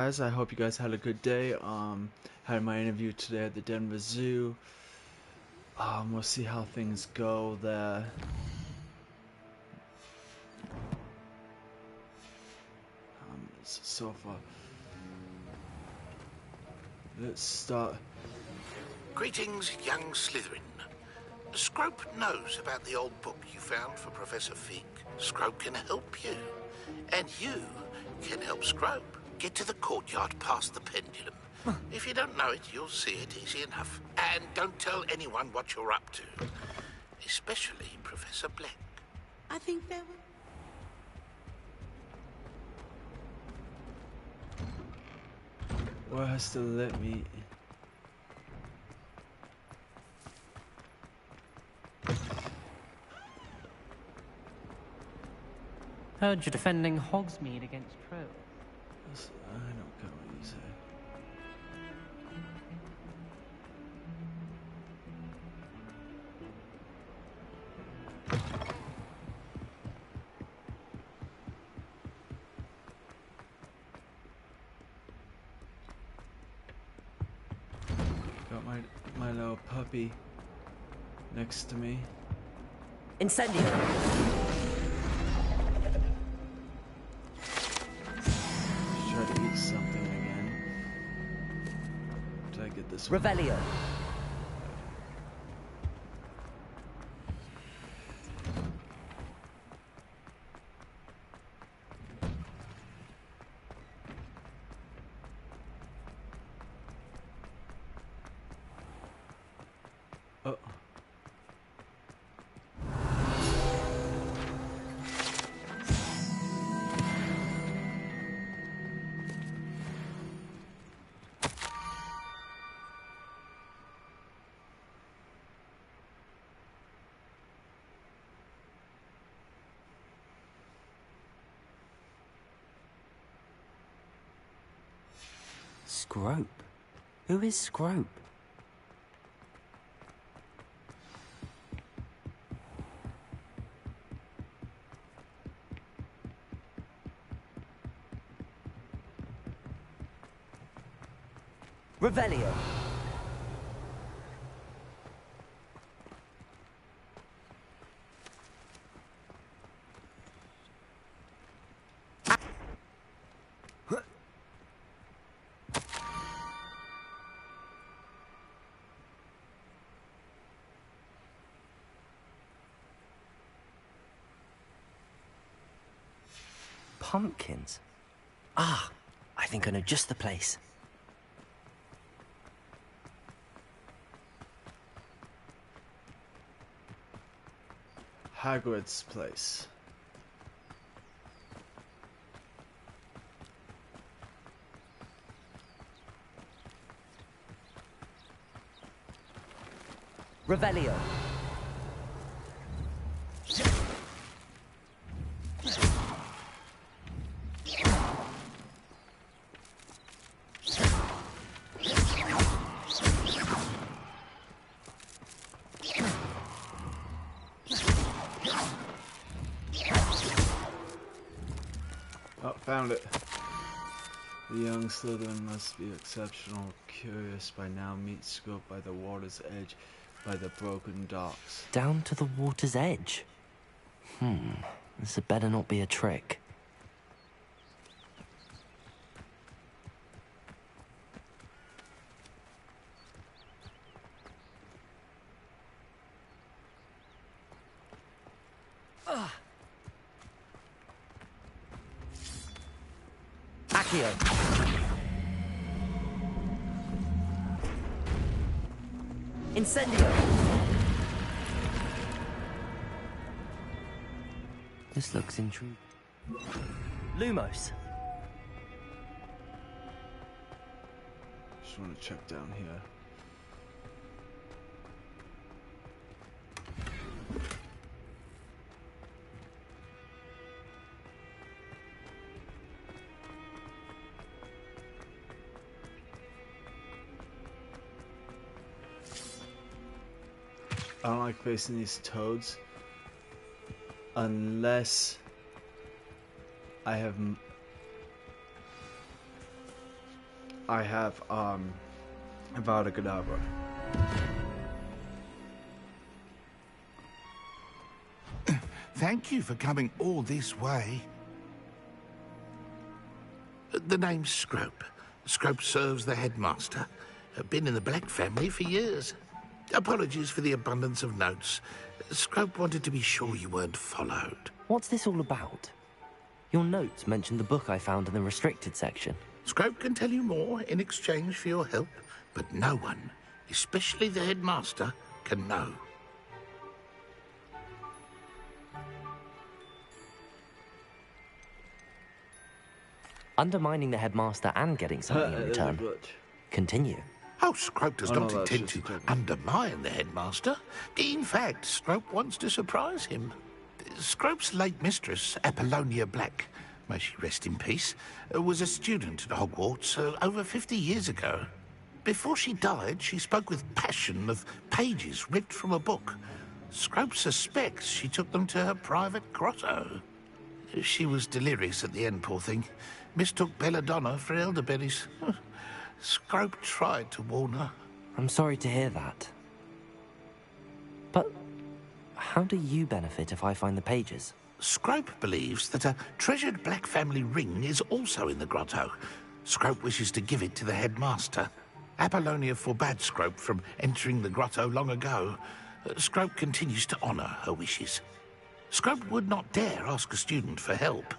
Guys, I hope you guys had a good day. Had my interview today at the Denver Zoo. We'll see how things go there. So far, let's start. Greetings, young Slytherin. Scrope knows about the old book you found for Professor Fig. Scrope can help you. And you can help Scrope. Get to the courtyard past the pendulum. If you don't know it, you'll see it easy enough. And don't tell anyone what you're up to. Especially Professor Black. I think there What has to let me? Heard you're defending Hogsmeade against Trill. I don't get what you say. Got my little puppy next to me. Incendio. Try to eat something again. Did I get this one? Revelio. Oh. Scrope? Who is Scrope? Revelio. Pumpkins? Ah, I think I know just the place. Hogwarts place. Revelio. Oh, found it. The young Slytherin must be exceptional curious by now. Meet Scope by the water's edge, by the broken docks. Down to the water's edge? This had better not be a trick. Accio. Incendio. This looks intriguing. Lumos. Just want to check down here. I don't like facing these toads unless I have I have Avada Kedavra. Thank you for coming all this way. The name's Scrope. Scrope serves the headmaster. Been in the Black family for years. Apologies for the abundance of notes. Scrope wanted to be sure you weren't followed. What's this all about? Your notes mentioned the book I found in the restricted section. Scrope can tell you more in exchange for your help, but no one, especially the headmaster, can know. Undermining the headmaster and getting something in return. Continue. Oh, Scrope does not that's intend just to a joke. undermine the headmaster. In fact, Scrope wants to surprise him. Scrope's late mistress, Apollonia Black, may she rest in peace, was a student at Hogwarts over 50 years ago. Before she died, she spoke with passion of pages ripped from a book. Scrope suspects she took them to her private grotto. She was delirious at the end, poor thing. Mistook belladonna for elderberries. Scrope tried to warn her. I'm sorry to hear that. But how do you benefit if I find the pages? Scrope believes that a treasured Black family ring is also in the grotto. Scrope wishes to give it to the headmaster. Apollonia forbade Scrope from entering the grotto long ago. Scrope continues to honour her wishes. Scrope would not dare ask a student for help,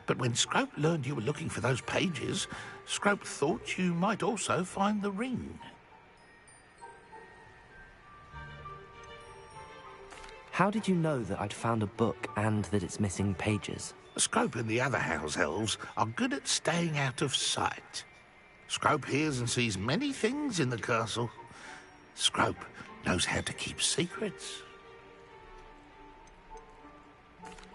but when Scrope learned you were looking for those pages, Scrope thought you might also find the ring. How did you know that I'd found a book and that it's missing pages? Scrope and the other house elves are good at staying out of sight. Scrope hears and sees many things in the castle. Scrope knows how to keep secrets.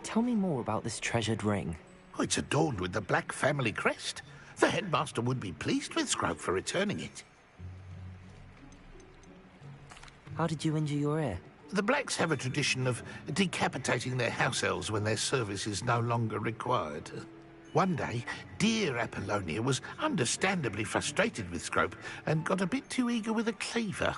Tell me more about this treasured ring. Oh, it's adorned with the Black family crest. The headmaster would be pleased with Scrope for returning it. How did you injure your ear? The Blacks have a tradition of decapitating their house elves when their service is no longer required. One day, dear Apollonia was understandably frustrated with Scrope and got a bit too eager with a cleaver.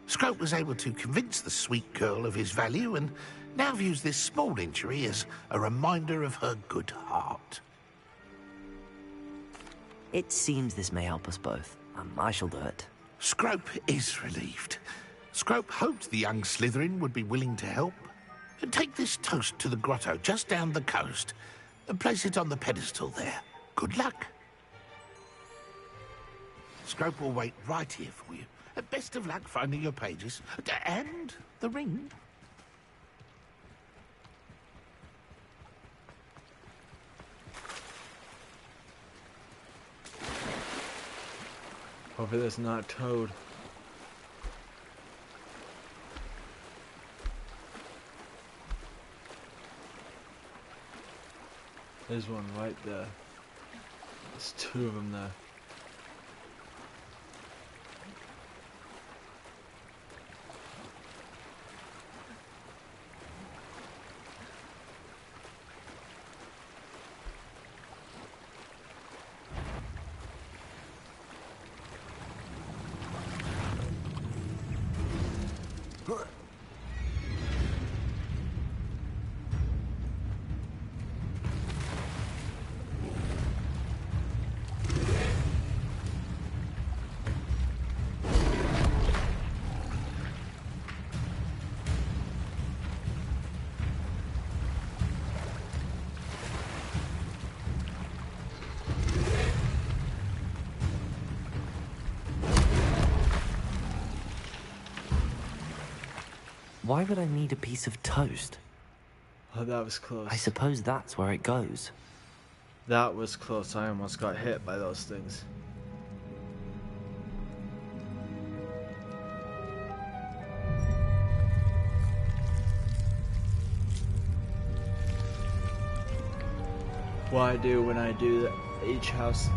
Scrope was able to convince the sweet girl of his value and now views this small injury as a reminder of her good heart. It seems this may help us both. I shall do it. Scrope is relieved. Scrope hoped the young Slytherin would be willing to help. Take this toast to the grotto just down the coast and place it on the pedestal there. Good luck. Scrope will wait right here for you. Best of luck finding your pages and the ring. Hopefully that's not Toad. There's one right there. There's two of them there. Why would I need a piece of toast? Oh, that was close. I suppose that's where it goes. That was close. I almost got hit by those things. What I do when I do that, each house.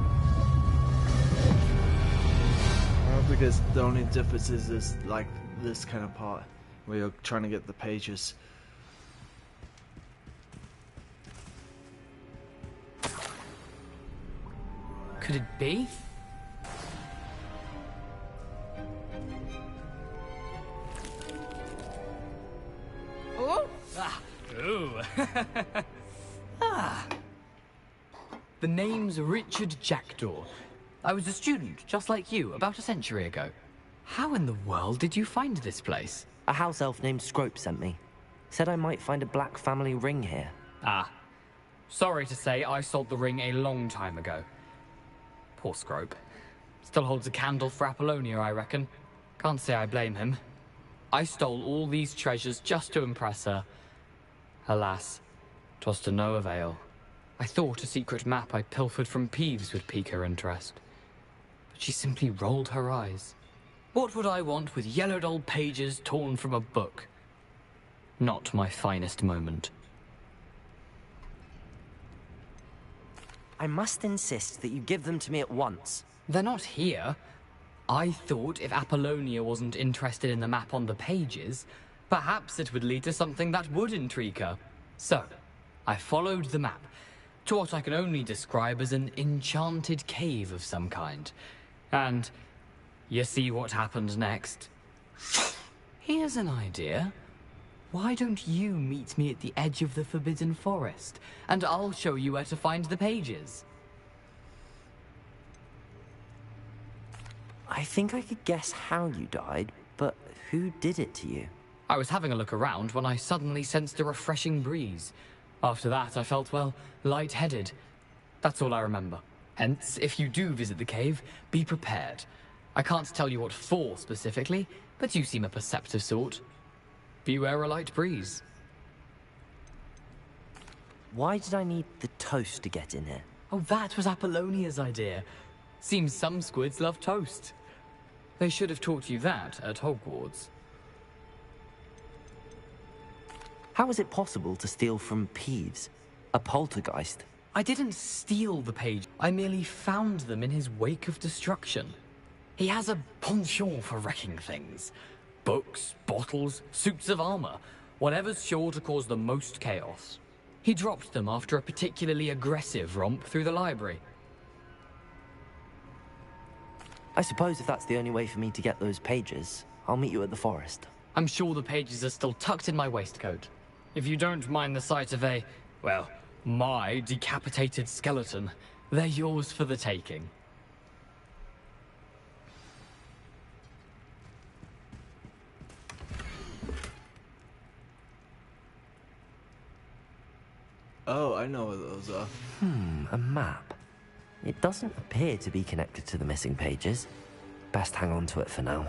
Because the only difference is this, like this kind of part where you're trying to get the pages. Could it be? The name's Richard Jackdaw. I was a student, just like you, about a century ago. How in the world did you find this place? A house elf named Scrope sent me. Said I might find a black family ring here. Ah. Sorry to say, I sold the ring a long time ago. Poor Scrope. Still holds a candle for Apollonia, I reckon. Can't say I blame him. I stole all these treasures just to impress her. Alas, 'twas to no avail. I thought a secret map I pilfered from Peeves would pique her interest. But she simply rolled her eyes. What would I want with yellowed old pages torn from a book? Not my finest moment. I must insist that you give them to me at once. They're not here. I thought if Apollonia wasn't interested in the map on the pages, perhaps it would lead to something that would intrigue her. So, I followed the map to what I can only describe as an enchanted cave of some kind. And you see what happened next? Here's an idea. Why don't you meet me at the edge of the Forbidden Forest, and I'll show you where to find the pages? I think I could guess how you died, but who did it to you? I was having a look around when I suddenly sensed a refreshing breeze. After that, I felt, well, lightheaded. That's all I remember. Hence, if you do visit the cave, be prepared. I can't tell you what for specifically, but you seem a perceptive sort. Beware a light breeze. Why did I need the toast to get in here? Oh, that was Apollonia's idea. Seems some squids love toast. They should have taught you that at Hogwarts. How is it possible to steal from Peeves, a poltergeist? I didn't steal the page. I merely found them in his wake of destruction. He has a penchant for wrecking things. Books, bottles, suits of armor, whatever's sure to cause the most chaos. He dropped them after a particularly aggressive romp through the library. I suppose if that's the only way for me to get those pages, I'll meet you at the forest. I'm sure the pages are still tucked in my waistcoat. If you don't mind the sight of a, well, my decapitated skeleton, they're yours for the taking. Oh, I know what those are. A map. It doesn't appear to be connected to the missing pages. Best hang on to it for now.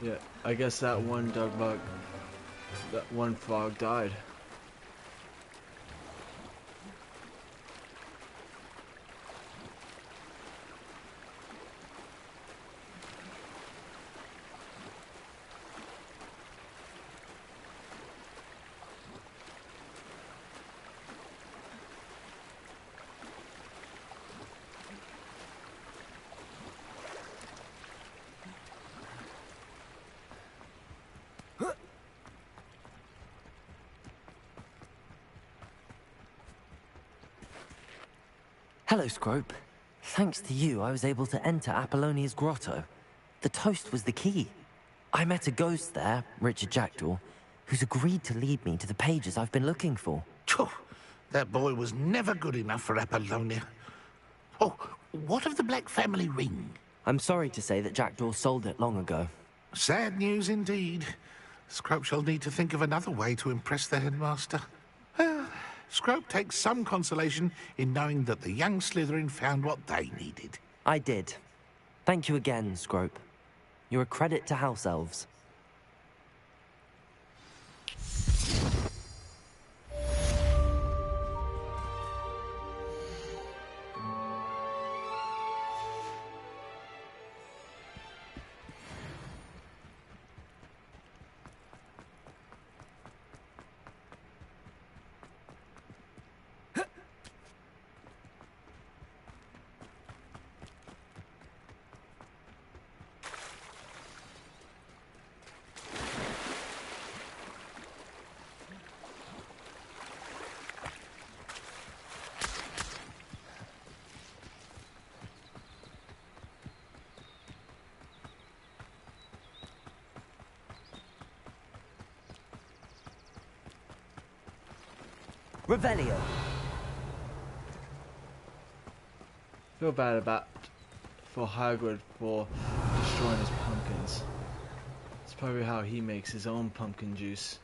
Yeah, I guess that one that one frog died. Hello, Scrope. Thanks to you, I was able to enter Apollonia's grotto. The toast was the key. I met a ghost there, Richard Jackdaw, who's agreed to lead me to the pages I've been looking for. Phew, that boy was never good enough for Apollonia. Oh, what of the Black family ring? I'm sorry to say that Jackdaw sold it long ago. Sad news indeed. Scrope shall need to think of another way to impress the headmaster. Well, Scrope takes some consolation in knowing that the young Slytherin found what they needed. I did. Thank you again, Scrope. You're a credit to house elves. Revelio. Feel bad for Hagrid for destroying his pumpkins. It's probably how he makes his own pumpkin juice.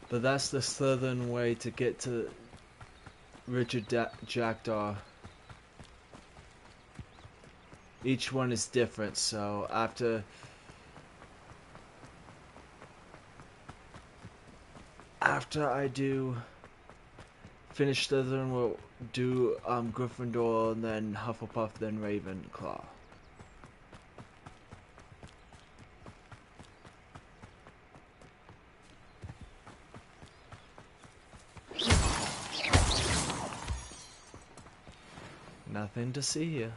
But that's the Slytherin way to get to Richard Jackdaw. Each one is different, so after I do finish Slytherin, we'll do Gryffindor, and then Hufflepuff, then Ravenclaw. Nothing to see here.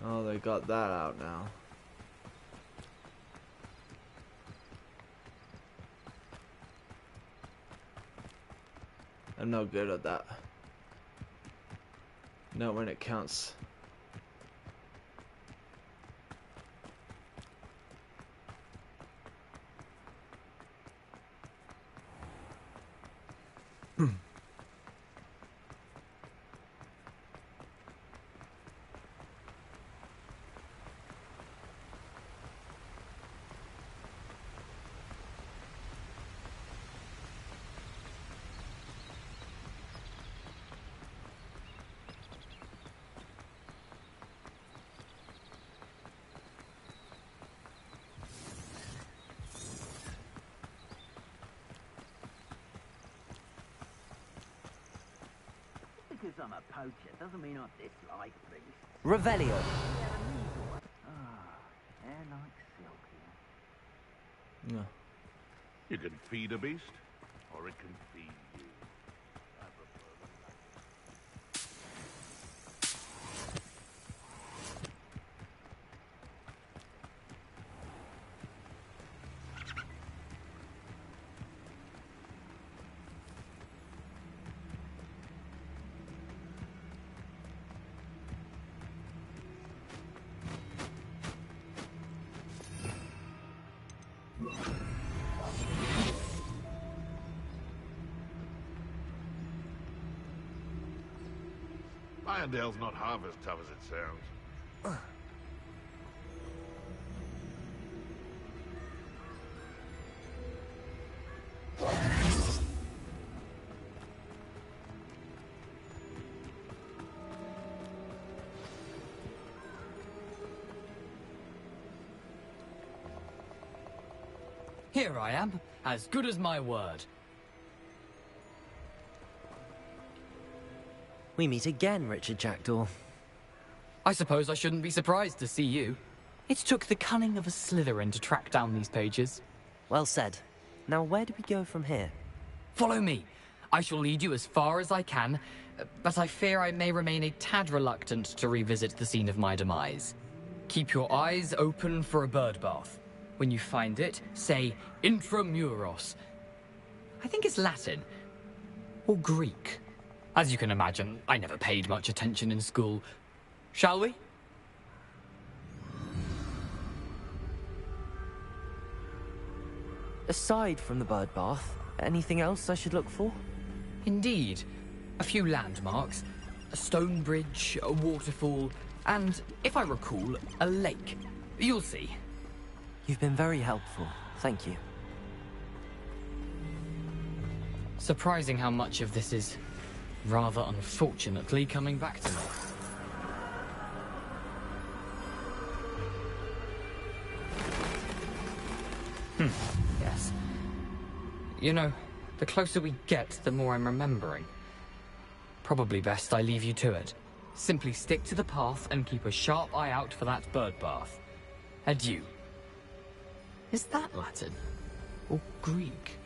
Oh, they got that out now. I'm no good at that. Not when it counts. Because I'm a poacher doesn't mean I dislike beasts. Revelio. Hair like silk here. No. You can feed a beast, or it can feed you. Irondale's not half as tough as it sounds. Here I am, as good as my word. We meet again, Richard Jackdaw. I suppose I shouldn't be surprised to see you. It took the cunning of a Slytherin to track down these pages. Well said. Now where do we go from here? Follow me. I shall lead you as far as I can, but I fear I may remain a tad reluctant to revisit the scene of my demise. Keep your eyes open for a bird bath. When you find it, say intramuros. I think it's Latin. Or Greek. As you can imagine, I never paid much attention in school. Shall we? Aside from the bird bath, anything else I should look for? Indeed. A few landmarks, a stone bridge, a waterfall, and, if I recall, a lake. You'll see. You've been very helpful. Thank you. Surprising how much of this is, rather unfortunately, coming back to me. Yes. You know, the closer we get, the more I'm remembering. Probably best I leave you to it. Simply stick to the path and keep a sharp eye out for that bird bath. Adieu. Is that Latin? Or Greek?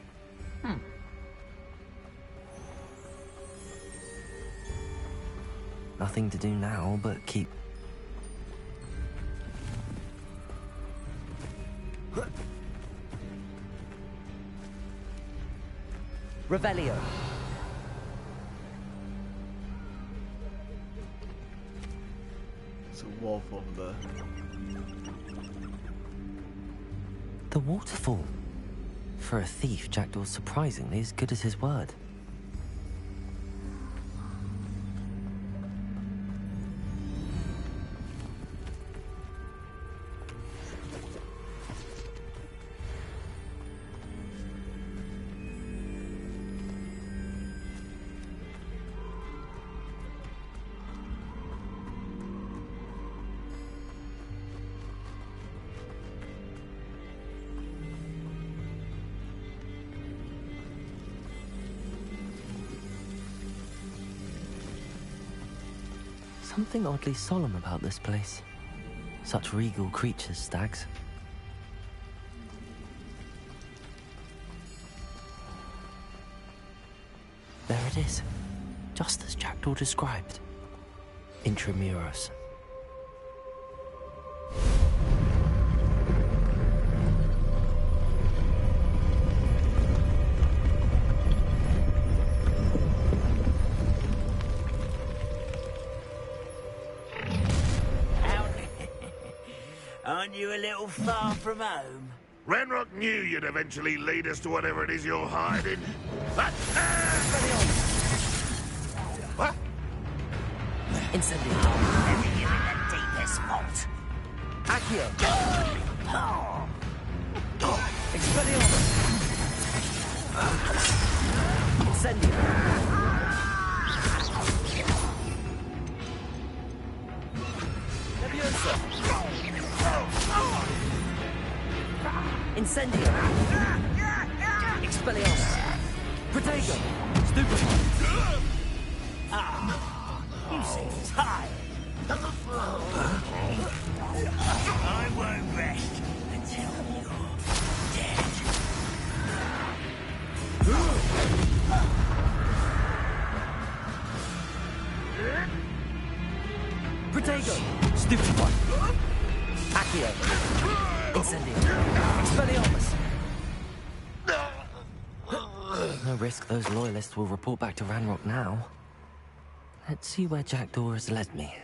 Nothing to do now but keep... Revelio. It's a wolf over there. The waterfall. For a thief, Jackdaw's surprisingly as good as his word. Something oddly solemn about this place. Such regal creatures, stags. There it is, just as Jackdaw described. Intramuros. Aren't you a little far from home? Ranrock knew you'd eventually lead us to whatever it is you're hiding. What? Incendio. Maybe you're in the deepest spot. Accio. Expelliarmus. Incendio. Leviosa. Incendio. Expelliarmus. Protego. Stupefy. You seem tired. I won't rest until you're dead. Protego. Stupefy. Accio. Incendio. Expelliarmus. No risk those loyalists will report back to Ranrock now. Let's see where Jackdaw has led me.